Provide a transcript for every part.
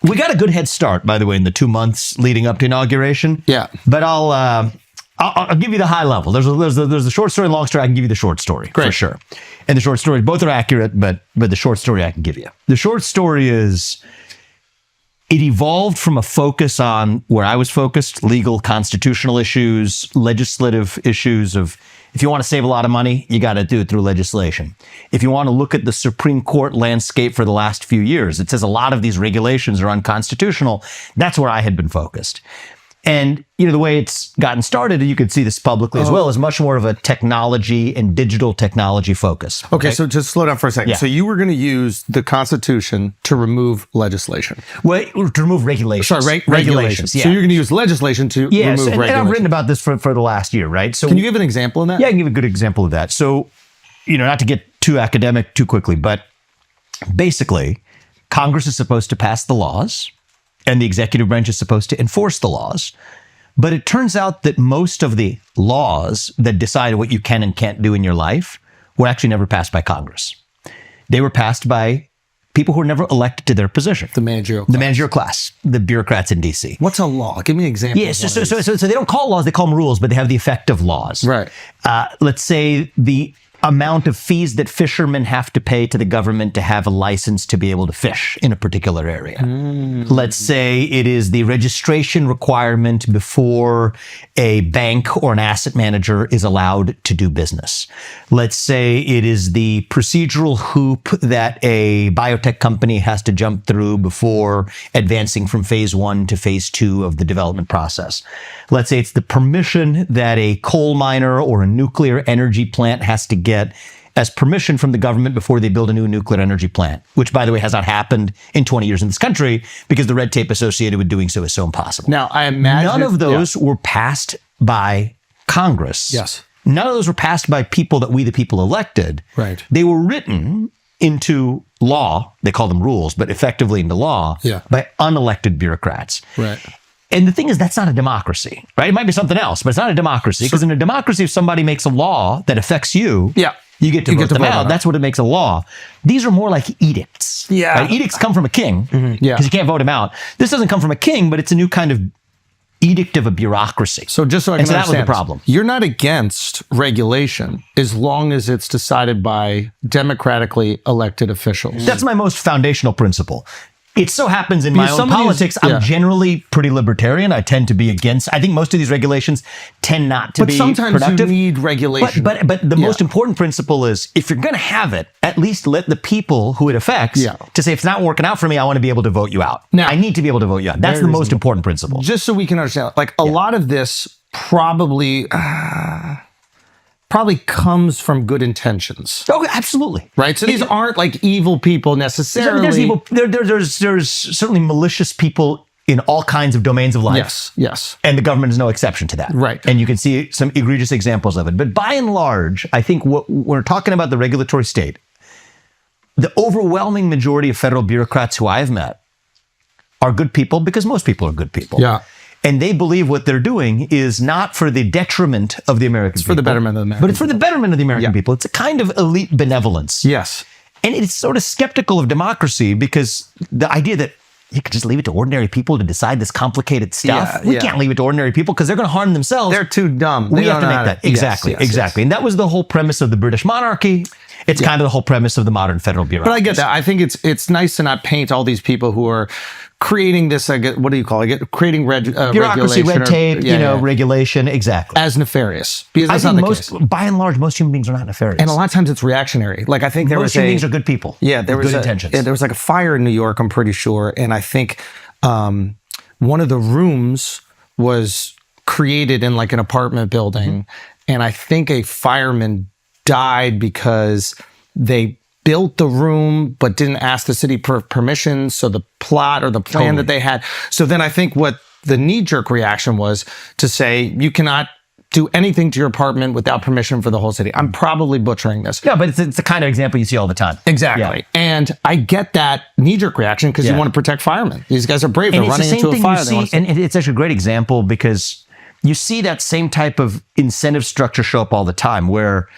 We got a good head start, by the way, in the 2 months leading up to inauguration. Yeah. But I'll give you the high level. There's a short story and long story. I can give you the short story for sure. And the short story, both are accurate, but the short story I can give you. The short story is it evolved from a focus on where I was focused, legal, constitutional issues, legislative issues of, if you want to save a lot of money, you got to do it through legislation. If you want to look at the Supreme Court landscape for the last few years, it says a lot of these regulations are unconstitutional. That's where I had been focused. And, the way it's gotten started, and you could see this publicly as well, is much more of a technology and digital technology focus. Okay, so just slow down for a second. Yeah. So you were going to use the Constitution to remove legislation. Well, to remove regulations. Sorry, regulations. Yeah. So you're going to use legislation to remove regulations. And I've written about this for the last year, right? So can you give an example of that? Yeah, I can give a good example of that. So, not to get too academic too quickly, but basically, Congress is supposed to pass the laws, and the executive branch is supposed to enforce the laws. But it turns out that most of the laws that decide what you can and can't do in your life were actually never passed by Congress. They were passed by people who were never elected to their position. The managerial class. The managerial class, the bureaucrats in D.C. What's a law? Give me an example. Yeah, so they don't call laws, they call them rules, but they have the effect of laws. Right. Let's say the amount of fees that fishermen have to pay to the government to have a license to be able to fish in a particular area. Let's say it is the registration requirement before a bank or an asset manager is allowed to do business. Let's say it is the procedural hoop that a biotech company has to jump through before advancing from phase 1 to phase 2 of the development process. Let's say it's the permission that a coal miner or a nuclear energy plant has to get as permission from the government before they build a new nuclear energy plant, which, by the way, has not happened in 20 years in this country because the red tape associated with doing so is so impossible. Now, I imagine none of those were passed by Congress. Yes. None of those were passed by people that we, the people, elected. Right. They were written into law. They call them rules, but effectively into law by unelected bureaucrats. Right. And the thing is, that's not a democracy, right? It might be something else, but it's not a democracy. Because in a democracy, if somebody makes a law that affects you, you get to vote them out. That's what it makes a law. These are more like edicts. Yeah. Right? Edicts come from a king because you can't vote him out. This doesn't come from a king, but it's a new kind of edict of a bureaucracy. So just so I can understand, that was the problem. You're not against regulation as long as it's decided by democratically elected officials. That's my most foundational principle. It so happens in my own politics, I'm generally pretty libertarian. I tend to be against, I think most of these regulations tend not to be productive. But sometimes you need regulation. But the most important principle is, if you're going to have it, at least let the people who it affects to say, if it's not working out for me, I want to be able to vote you out. Now, I need to be able to vote you out. That's the most important principle. Just so we can understand, like a lot of this probably comes from good intentions. Oh, absolutely. Right? So these aren't like evil people necessarily. There's evil. There's certainly malicious people in all kinds of domains of life. Yes. And the government is no exception to that. Right. And you can see some egregious examples of it. But by and large, I think what we're talking about the regulatory state, the overwhelming majority of federal bureaucrats who I've met are good people because most people are good people. Yeah. And they believe what they're doing is not for the detriment of the American people. It's for the betterment of the American people. But it's for the betterment of the American people. It's a kind of elite benevolence. Yes. And it's sort of skeptical of democracy because the idea that you could just leave it to ordinary people to decide this complicated stuff. We can't leave it to ordinary people because they're going to harm themselves. They're too dumb. We have to make that. Exactly. And that was the whole premise of the British monarchy. It's kind of the whole premise of the modern federal bureaucracy. But I get that. I think it's nice to not paint all these people who are creating this, what do you call it? Creating bureaucracy, red tape, regulation, exactly. As nefarious. Because that's I think not the case. By and large, most human beings are not nefarious. And a lot of times it's reactionary. Like I think most human beings are good people. Yeah, there was good intentions. Yeah, there was like a fire in New York, I'm pretty sure. And I think one of the rooms was created in like an apartment building. And I think a fireman died because they built the room but didn't ask the city for permission. So the plot or the plan that they had. So then I think what the knee-jerk reaction was to say, you cannot do anything to your apartment without permission for the whole city. I'm probably butchering this. Yeah, but it's the kind of example you see all the time. Exactly. Yeah. And I get that knee-jerk reaction because you want to protect firemen. These guys are brave. They're running into a fire. And it's actually a great example because you see that same type of incentive structure show up all the time where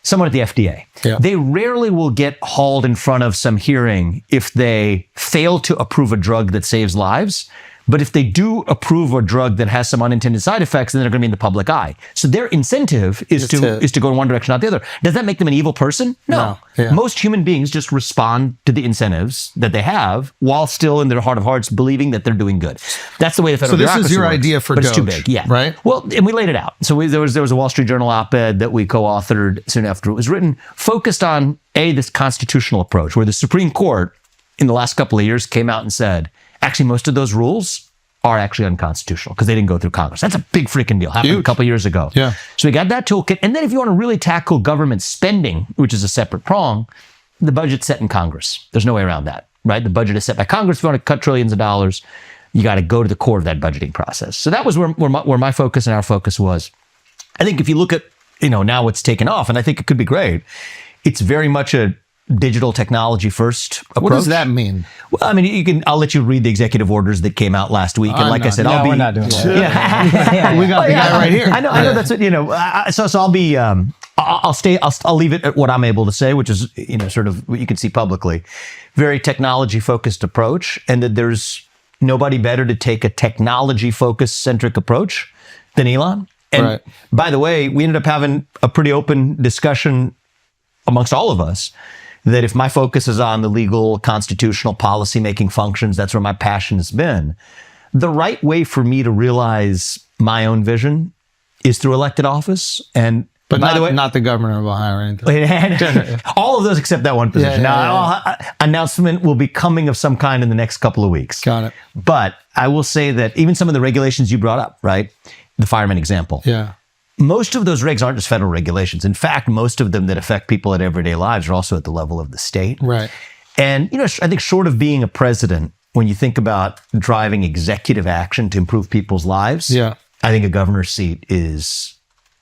someone at the FDA. Yeah. They rarely will get hauled in front of some hearing if they fail to approve a drug that saves lives. But if they do approve a drug that has some unintended side effects, then they're going to be in the public eye. So their incentive is to go in one direction, not the other. Does that make them an evil person? No. Yeah. Most human beings just respond to the incentives that they have while still in their heart of hearts believing that they're doing good. That's the way the federal bureaucracy this is your works, idea for but it's too DOGE, big. Yeah. right? Well, and we laid it out. So there was a Wall Street Journal op-ed that we co-authored soon after it was written, focused on this constitutional approach, where the Supreme Court in the last couple of years came out and said, actually, most of those rules are actually unconstitutional because they didn't go through Congress. That's a big freaking deal. Happened a couple of years ago. Yeah. So we got that toolkit. And then if you want to really tackle government spending, which is a separate prong, the budget's set in Congress. There's no way around that, right? The budget is set by Congress. If you want to cut trillions of dollars, you got to go to the core of that budgeting process. So that was where my focus and our focus was. I think if you look at, now it's taken off, and I think it could be great. It's very much a digital technology first approach. What does that mean? Well, I mean, I'll let you read the executive orders that came out last week. And like I said, we're not doing that. We got the guy right here. I know that's what, so I'll be, I'll leave it at what I'm able to say, which is, sort of what you can see publicly. Very technology focused approach. And that there's nobody better to take a technology focused centric approach than Elon. And by the way, we ended up having a pretty open discussion amongst all of us that if my focus is on the legal, constitutional, policy-making functions, that's where my passion has been. The right way for me to realize my own vision is through elected office. And But by the way, not the governor of Ohio or anything. all of those except that one position. Announcement will be coming of some kind in the next couple of weeks. Got it. But I will say that even some of the regulations you brought up, right? The fireman example. Yeah. Most of those regs aren't just federal regulations. In fact, most of them that affect people at everyday lives are also at the level of the state. Right. And, I think short of being a president, when you think about driving executive action to improve people's lives, I think a governor's seat is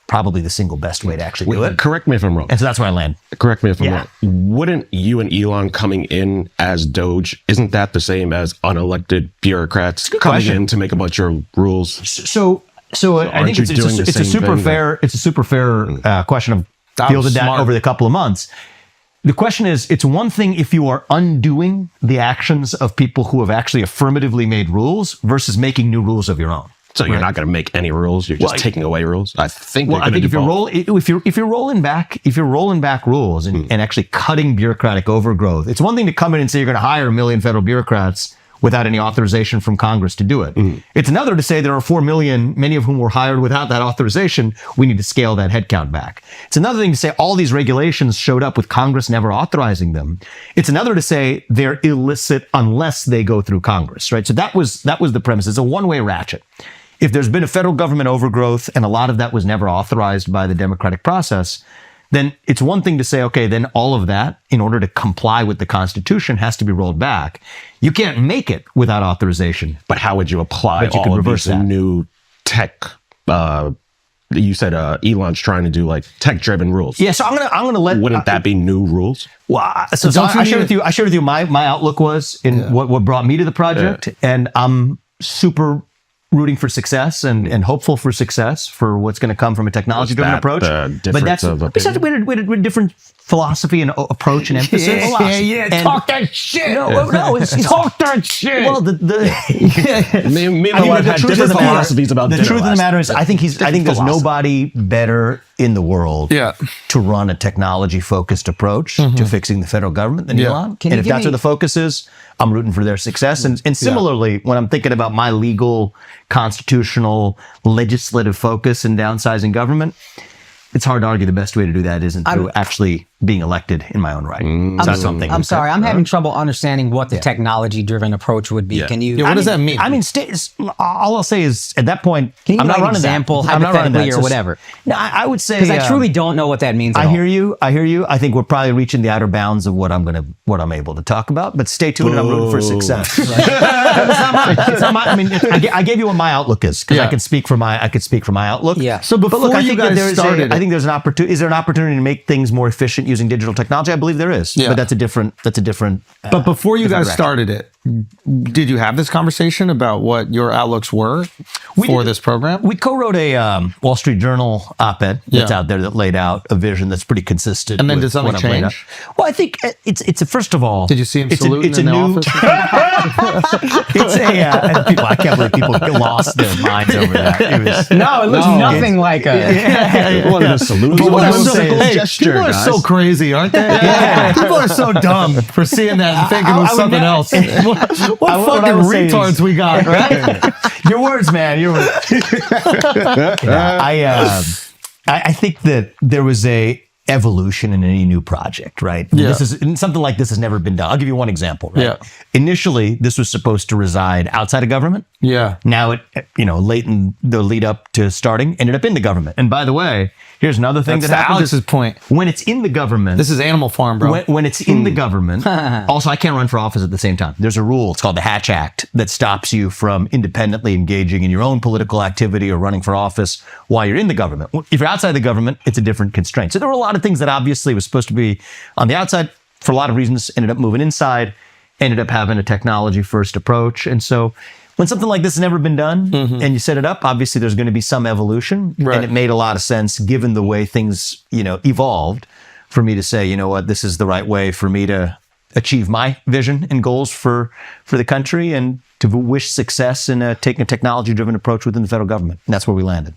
probably the single best way to actually do it. Correct me if I'm wrong. And so that's where I land. Correct me if I'm wrong. Wouldn't you and Elon coming in as DOGE, isn't that the same as unelected bureaucrats coming in to make a bunch of rules? So I think it's a super fair question. I've fielded that over the couple of months. The question is, it's one thing if you are undoing the actions of people who have actually affirmatively made rules versus making new rules of your own. So you're not going to make any rules. You're just taking away rules. I think. Well, I think if you're rolling back rules and actually cutting bureaucratic overgrowth, it's one thing to come in and say you're going to hire 1 million federal bureaucrats without any authorization from Congress to do it. It's another to say there are 4 million, many of whom were hired without that authorization. We need to scale that headcount back. It's another thing to say all these regulations showed up with Congress never authorizing them. It's another to say they're illicit unless they go through Congress, right? So that was the premise. It's a one-way ratchet. If there's been a federal government overgrowth and a lot of that was never authorized by the democratic process, then it's one thing to say, okay, then all of that, in order to comply with the Constitution, has to be rolled back. You can't make it without authorization. But how would you apply all of these new tech? You said Elon's trying to do like tech-driven rules. Yeah, so I'm gonna let. Wouldn't that be new rules? Well, so I shared with you my outlook was in what brought me to the project, and I'm super rooting for success and hopeful for success for what's going to come from a technology-driven approach. But that's we had a different philosophy and approach and emphasis. Talk that shit. No, it's talk that shit. Well, me and my wife had different philosophies about the dinner truth of the matter is, I think there's nobody better in the world to run a technology-focused approach to fixing the federal government than Elon. And if that's where the focus is, I'm rooting for their success. And similarly, when I'm thinking about my legal, constitutional, legislative focus in downsizing government, it's hard to argue the best way to do that isn't through actually being elected in my own right. I'm sorry. I'm having trouble understanding what the technology-driven approach would be. Can you? What does that mean? I mean, all I'll say is at that point, can you I'm not running example that. hypothetically or whatever? No, I would say because I truly don't know what that means. I hear you. I think we're probably reaching the outer bounds of what I'm able to talk about. But stay tuned. I'm rooting for success. It's not my. I mean, I gave you what my outlook is because I could speak for my outlook. Yeah. So before you guys started, I think there's an opportunity. Is there an opportunity to make things more efficient using digital technology? I believe there is, but that's a different. But before you guys started it, Did you have this conversation about what your outlooks were for this program? We co-wrote a Wall Street Journal op-ed that's out there that laid out a vision that's pretty consistent. And then with did something what I've laid out. change? Well, I think it's a, first of all. Did you see him saluting it's in a the new, office? I can't believe people lost their minds over that. It looks nothing like a. What a salute. People are gesture, guys. so crazy, aren't they? People are so dumb for seeing that and thinking it was something else. What fucking retards we got, right? Your words, man. Your words. I think that there was a evolution in any new project, right? Yeah. This is something like this has never been done. I'll give you one example, right? Yeah. Initially, this was supposed to reside outside of government. Yeah. Now it, late in the lead up to starting, ended up in the government. And by the way, here's another thing That's that to happens. Alex's point. When it's in the government, This is Animal Farm, bro. when it's in the government, also, I can't run for office at the same time. There's a rule, it's called the Hatch Act, that stops you from independently engaging in your own political activity or running for office while you're in the government. If you're outside the government, it's a different constraint. So there were a lot of things that obviously was supposed to be on the outside for a lot of reasons, ended up moving inside, ended up having a technology first approach. And so when something like this has never been done and you set it up, obviously there's going to be some evolution. Right. And it made a lot of sense given the way things, evolved for me to say, you know what, this is the right way for me to achieve my vision and goals for the country and to wish success in taking a technology-driven approach within the federal government. And that's where we landed.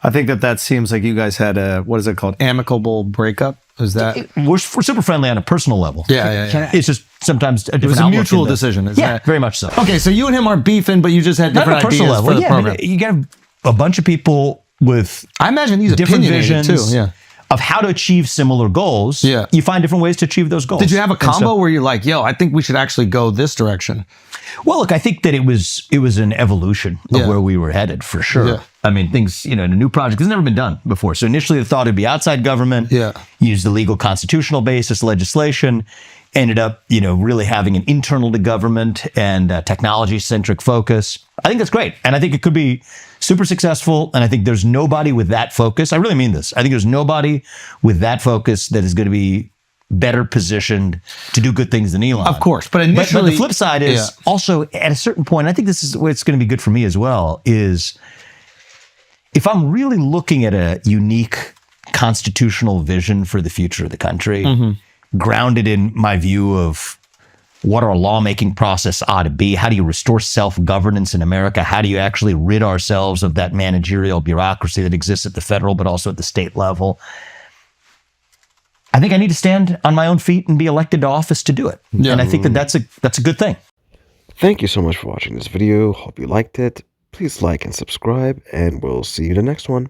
I think that seems like you guys had a, what is it called? Amicable breakup? Is that? We're super friendly on a personal level. Yeah. It's just sometimes a different It was a outlook mutual in the- decision, isn't Yeah, it? very much so. Okay, so you and him aren't beefing, but you just had Not on different a personal ideas level. for the Yeah, program. you got a bunch of people with I imagine these different opinionated visions too. Yeah. of how to achieve similar goals. Yeah. You find different ways to achieve those goals. Did you have a And so- combo where you're like, yo, I think we should actually go this direction? Well, look, I think that it was an evolution of Yeah. where we were headed for sure. Yeah. I mean, things, in a new project has never been done before. So initially the thought it'd be outside government, Yeah. use the legal constitutional basis legislation, ended up, really having an internal to government and technology-centric focus. I think that's great. And I think it could be super successful. And I think there's nobody with that focus. I really mean this. I think there's nobody with that focus that is going to be better positioned to do good things than Elon. Of course. But But initially. the flip side is also at a certain point, I think this is where it's going to be good for me as well, is if I'm really looking at a unique constitutional vision for the future of the country, grounded in my view of what our lawmaking process ought to be, how do you restore self-governance in America, how do you actually rid ourselves of that managerial bureaucracy that exists at the federal but also at the state level, I think I need to stand on my own feet and be elected to office to do it. Yeah. And I think that's a good thing. Thank you so much for watching this video. Hope you liked it. Please like and subscribe, and we'll see you in the next one.